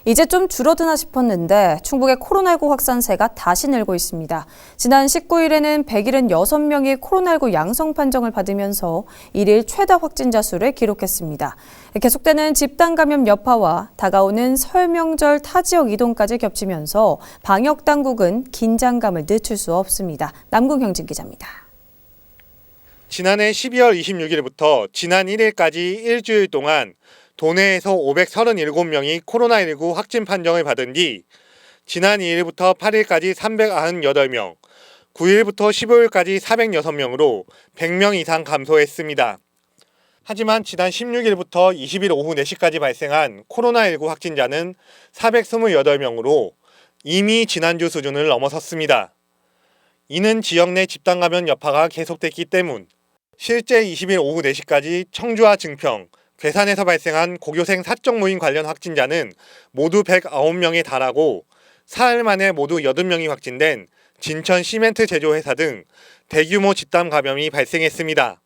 이제 좀 줄어드나 싶었는데 충북의 코로나19 확산세가 다시 늘고 있습니다. 지난 19일에는 176명이 코로나19 양성 판정을 받으면서 일일 최다 확진자 수를 기록했습니다. 계속되는 집단 감염 여파와 다가오는 설 명절 타 지역 이동까지 겹치면서 방역 당국은 긴장감을 늦출 수 없습니다. 남궁형진 기자입니다. 지난해 12월 26일부터 지난 1일까지 일주일 동안 도내에서 537명이 코로나19 확진 판정을 받은 뒤 지난 2일부터 8일까지 398명, 9일부터 15일까지 406명으로 100명 이상 감소했습니다. 하지만 지난 16일부터 20일 오후 4시까지 발생한 코로나19 확진자는 428명으로 이미 지난주 수준을 넘어섰습니다. 이는 지역 내 집단 감염 여파가 계속됐기 때문, 실제 20일 오후 4시까지 청주와 증평, 괴산에서 발생한 고교생 사적 모임 관련 확진자는 모두 109명에 달하고 사흘 만에 모두 80명이 확진된 진천 시멘트 제조회사 등 대규모 집단 감염이 발생했습니다.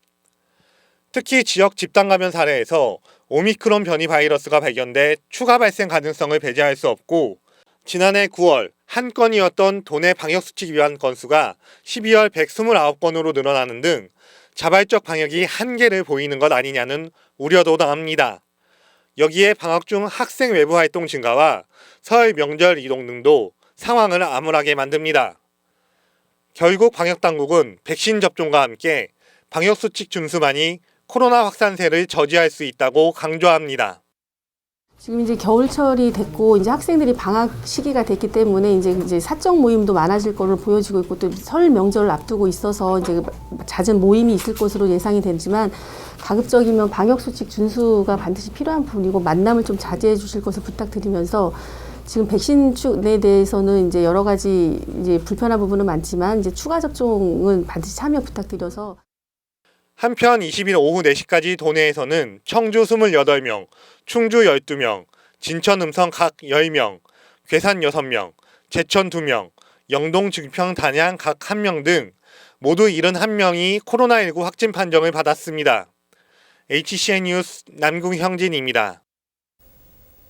특히 지역 집단 감염 사례에서 오미크론 변이 바이러스가 발견돼 추가 발생 가능성을 배제할 수 없고, 지난해 9월 한 건이었던 도내 방역수칙 위반 건수가 12월 129건으로 늘어나는 등 자발적 방역이 한계를 보이는 것 아니냐는 우려도 나옵니다. 여기에 방학 중 학생 외부 활동 증가와 설 명절 이동 등도 상황을 암울하게 만듭니다. 결국 방역당국은 백신 접종과 함께 방역수칙 준수만이 코로나 확산세를 저지할 수 있다고 강조합니다. 지금 이제 겨울철이 됐고 이제 학생들이 방학 시기가 됐기 때문에 이제 사적 모임도 많아질 거로 보여지고 있고, 또 설 명절을 앞두고 있어서 이제 낮은 모임이 있을 것으로 예상이 되지만, 가급적이면 방역 수칙 준수가 반드시 필요한 부분이고 만남을 좀 자제해 주실 것을 부탁드리면서, 지금 백신에 대해서는 이제 여러 가지 이제 불편한 부분은 많지만 이제 추가 접종은 반드시 참여 부탁드려서. 한편 20일 오후 4시까지 도내에서는 청주 28명, 충주 12명, 진천 음성 각 10명, 괴산 6명, 제천 2명, 영동 증평 단양 각 1명 등 모두 71명이 코로나19 확진 판정을 받았습니다. HCN 뉴스 남궁형진입니다.